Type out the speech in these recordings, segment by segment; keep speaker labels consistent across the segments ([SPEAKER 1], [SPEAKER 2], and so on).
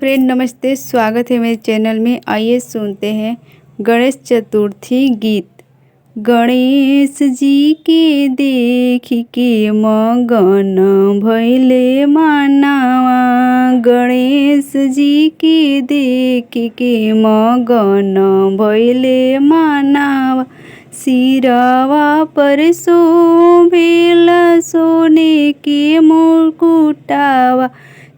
[SPEAKER 1] Friend नमस्ते, स्वागत है मेरे चैनल में। आइए सुनते हैं गणेश चतुर्थी गीत। गणेश जी के देख के मगन भइले मानवा, गणेश जी के देख के मगन भइले मानवा। सिरवा पर शोभेला सोने के मुकुटावा,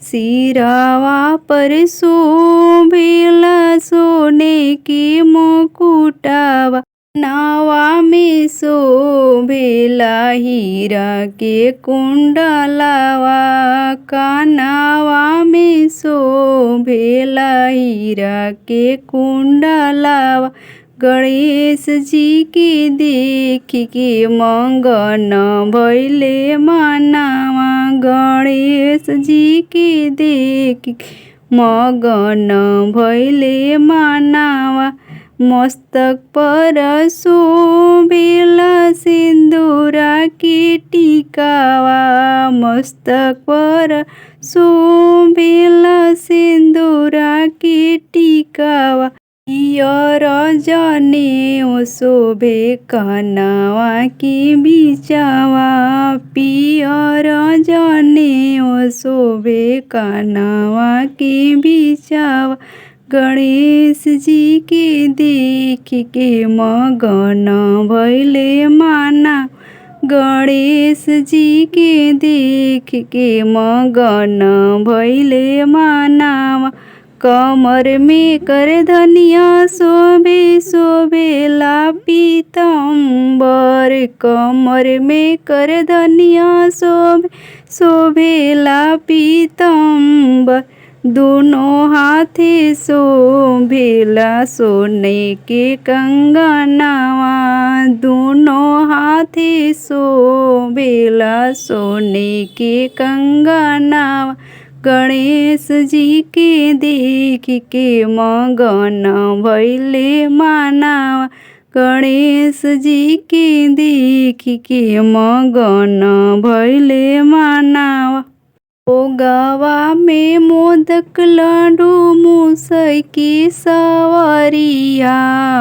[SPEAKER 1] सिरवा पर शोभेला सोने के मुकुटावा। नावा में शोभेला हीरा के कुंडलावा, कानावा में शोभेला हीरा के कुंडलावा। गणेश जी के देख के मगन भइले मानवा, गणेश जी के देख मगन भइले मानवा। मस्तक पर शोभेला सिंदूरा के टिकावा, मस्तक पर शोभेला सिंदूरा के टिकावा। पियर जनेऊ शोभे कनवा के बिचवा, पियर जनेऊ शोभे कनवा के बिचवा। गणेश जी के देख के मगन भइले मानवा, गणेश जी के देख के मगन भइले मानवा। कमर में करधनिया शोभे शोभेला पीताम्बर, कमर में करधनिया शोभे शोभेला पीताम्बर। दोनों हाथे शोभेला सोने के कंगनवा, दोनों हाथे शोभेला सोने के कंगनवा। गणेश जी के देख के मगन भइले मानवा, गणेश जी के देख के मगन भइले मानवा। भोगवा में मोदक लड्डू मूसई की सवरिया,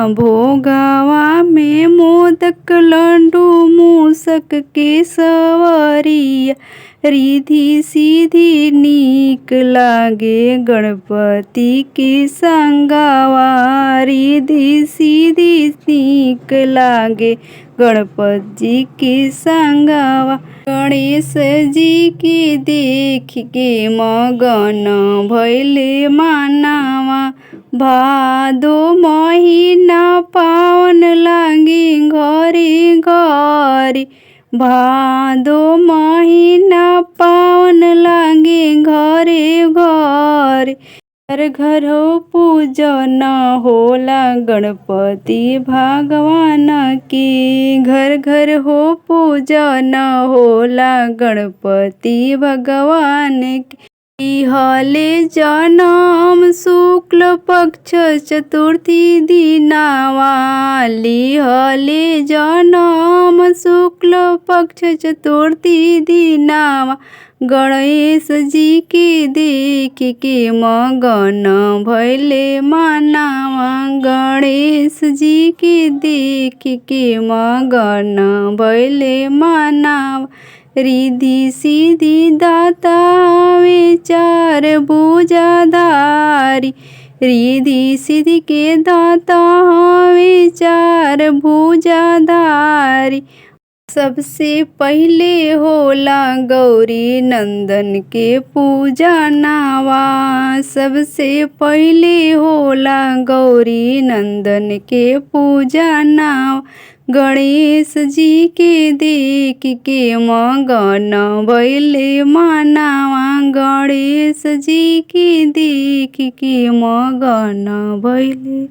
[SPEAKER 1] भोगवा में मोदक लड्डू मूसक के सवरिया। रिधि सीधी नीक लागे गणपति के संगवा, रिधि सीधी नीक लागे गणपति के संगवा। गणेश जी के देख के मगन भइले मानवा। भादो महीना पावन लागे घरे घरे, भादो महीना पावन लागे घरे घरे। घर घर पूजन होला गणपति भगवान के, घर घर हो पूजन होला गणपति भगवान के। लिहले जनम शुक्ल पक्ष चतुर्थी दिनवा, लिहले जनम शुक्ल पक्ष चतुर्थी दिनवा। गणेश जी के देख के मगन भइले मानवा, गणेश जी के देख के मगन भइले मानवा। रिधि सीधी दाता हवे चार भुजाधारी, रिधि सीधी के दाता हवे चार भुजाधारी। सबसे पहिले होला गौरी नंदन के पूजनवा, सबसे पहिले होला गौरी नंदन के पूजनवा। गणेश जी के देख के मगन भइले मानवा, गणेश जी के देख के मगन भइले।